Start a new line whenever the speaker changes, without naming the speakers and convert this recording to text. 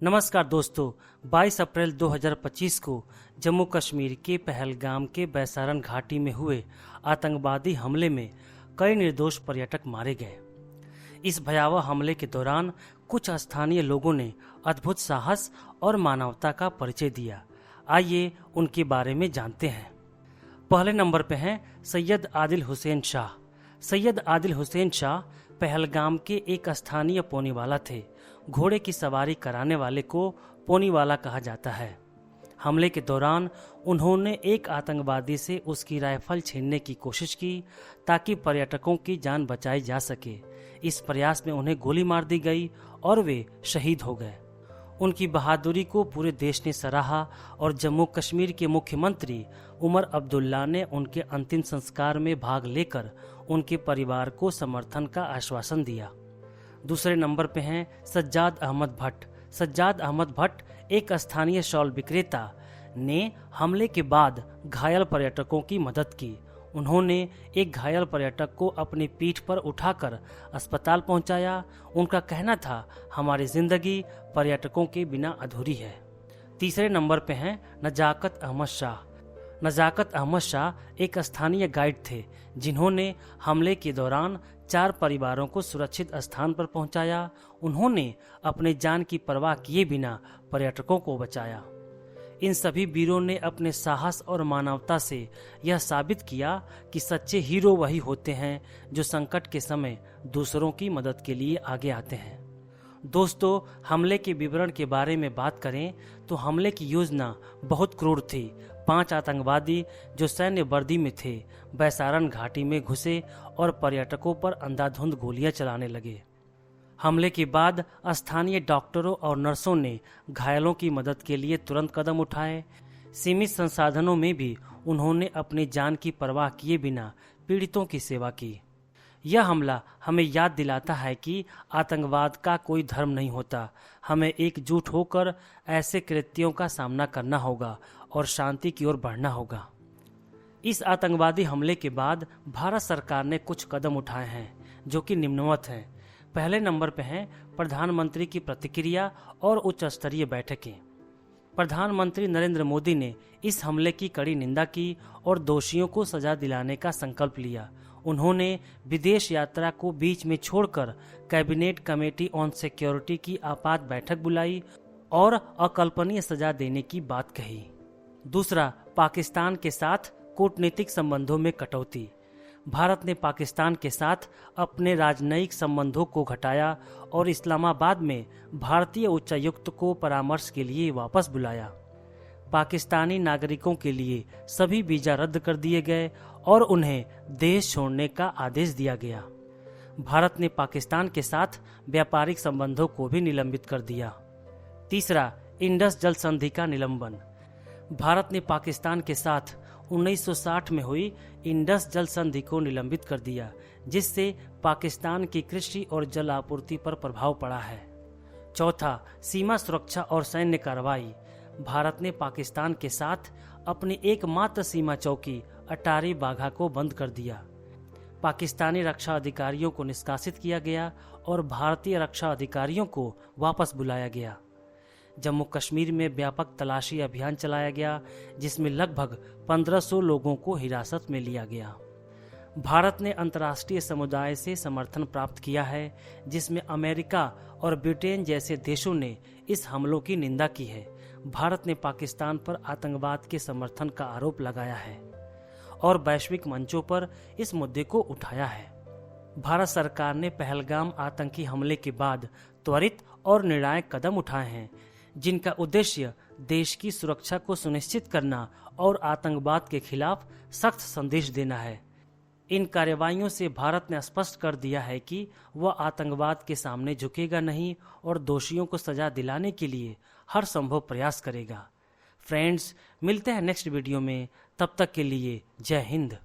नमस्कार दोस्तों, 22 अप्रैल 2025 को जम्मू कश्मीर के पहलगाम के बैसारन घाटी में हुए आतंकवादी हमले में कई निर्दोष पर्यटक मारे गए। इस भयावह हमले के दौरान कुछ स्थानीय लोगों ने अद्भुत साहस और मानवता का परिचय दिया। आइए उनके बारे में जानते हैं। पहले नंबर पे हैं सैयद आदिल हुसैन शाह। सैयद आदिल हुसैन शाह पहलगाम के एक स्थानीय पोनीवाला थे। घोड़े की सवारी कराने वाले को पोनीवाला कहा जाता है। हमले के दौरान उन्होंने एक आतंकवादी से उसकी राइफल छीनने की कोशिश की ताकि पर्यटकों की जान बचाई जा सके। इस प्रयास में उन्हें गोली मार दी गई और वे शहीद हो गए। उनकी बहादुरी को पूरे देश ने सराहा और जम्मू कश्मीर के मुख्यमंत्री उमर अब्दुल्ला ने उनके अंतिम संस्कार में भाग लेकर उनके परिवार को समर्थन का आश्वासन दिया। दूसरे नंबर पे हैं सज्जाद अहमद भट्ट। सज्जाद अहमद भट्ट एक स्थानीय शॉल विक्रेता ने हमले के बाद घायल पर्यटकों की मदद की। उन्होंने एक घायल पर्यटक को अपनी पीठ पर उठाकर अस्पताल पहुंचाया। उनका कहना था, हमारी जिंदगी पर्यटकों के बिना अधूरी है। तीसरे नंबर पे हैं नजाकत अहमद शाह। नजाकत अहमद शाह एक स्थानीय गाइड थे जिन्होंने हमले के दौरान 4 परिवारों को सुरक्षित स्थान पर पहुंचाया। उन्होंने अपने जान की परवाह किए बिना पर्यटकों को बचाया। इन सभी वीरों ने अपने साहस और मानवता से यह साबित किया कि सच्चे हीरो वही होते हैं जो संकट के समय दूसरों की मदद के लिए आगे आते हैं। दोस्तों, हमले के विवरण के बारे में बात करें तो हमले की योजना बहुत क्रूर थी। 5 आतंकवादी जो सैन्य वर्दी में थे बैसारन घाटी में घुसे और पर्यटकों पर अंधाधुंध गोलियां चलाने लगे। हमले के बाद स्थानीय डॉक्टरों और नर्सों ने घायलों की मदद के लिए तुरंत कदम उठाए। सीमित संसाधनों में भी उन्होंने अपनी जान की परवाह किए बिना पीड़ितों की सेवा की। यह हमला हमें याद दिलाता है कि आतंकवाद का कोई धर्म नहीं होता। हमें एकजुट होकर ऐसे कृत्यों का सामना करना होगा और शांति की ओर बढ़ना होगा। इस आतंकवादी हमले के बाद भारत सरकार ने कुछ कदम उठाए हैं जो कि निम्नवत हैं। पहले नंबर पर हैं प्रधानमंत्री की प्रतिक्रिया और उच्च स्तरीय बैठकें। प्रधानमंत्री नरेंद्र मोदी ने इस हमले की कड़ी निंदा की और दोषियों को सजा दिलाने का संकल्प लिया। उन्होंने विदेश यात्रा को बीच में छोड़कर कैबिनेट कमेटी ऑन सिक्योरिटी की आपात बैठक बुलाई और अकल्पनीय सजा देने की बात कही। दूसरा, पाकिस्तान के साथ कूटनीतिक संबंधों में कटौती। भारत ने पाकिस्तान के साथ अपने राजनयिक संबंधों को घटाया और इस्लामाबाद में भारतीय उच्चायुक्त को परामर्श के लिए वापस बुलाया। पाकिस्तानी नागरिकों के लिए सभी वीजा रद्द कर दिए गए और उन्हें देश छोड़ने का आदेश दिया गया। भारत ने पाकिस्तान के साथ व्यापारिक संबंधों को भी निलंबित कर दिया। तीसरा, इंडस जल संधि का निलंबन। भारत ने पाकिस्तान के साथ 1960 में हुई इंडस जल संधि को निलंबित कर दिया, जिससे पाकिस्तान की कृषि और जल आपूर्ति पर प्रभाव पड़ा है। चौथा, सीमा सुरक्षा और सैन्य कार्रवाई। भारत ने पाकिस्तान के साथ अपनी एकमात्र सीमा चौकी अटारी बाघा को बंद कर दिया। पाकिस्तानी रक्षा अधिकारियों को निष्कासित किया गया और भारतीय रक्षा अधिकारियों को वापस बुलाया गया। जम्मू कश्मीर में व्यापक तलाशी अभियान चलाया गया, जिसमें लगभग 1500 लोगों को हिरासत में लिया गया। भारत ने अंतर्राष्ट्रीय समुदाय से समर्थन प्राप्त किया है, जिसमें अमेरिका और ब्रिटेन जैसे देशों ने इस हमलों की निंदा की है। भारत ने पाकिस्तान पर आतंकवाद के समर्थन का आरोप लगाया है और वैश्विक मंचों पर इस मुद्दे को उठाया है। भारत सरकार ने पहलगाम आतंकी हमले के बाद त्वरित और निर्णायक कदम उठाए हैं, जिनका उद्देश्य देश की सुरक्षा को सुनिश्चित करना और आतंकवाद के खिलाफ सख्त संदेश देना है। इन कार्रवाइयों से भारत ने स्पष्ट कर दिया है कि वह आतंकवाद के सामने झुकेगा नहीं और दोषियों को सजा दिलाने के लिए हर संभव प्रयास करेगा। फ्रेंड्स, मिलते हैं नेक्स्ट वीडियो में। तब तक के लिए जय हिंद।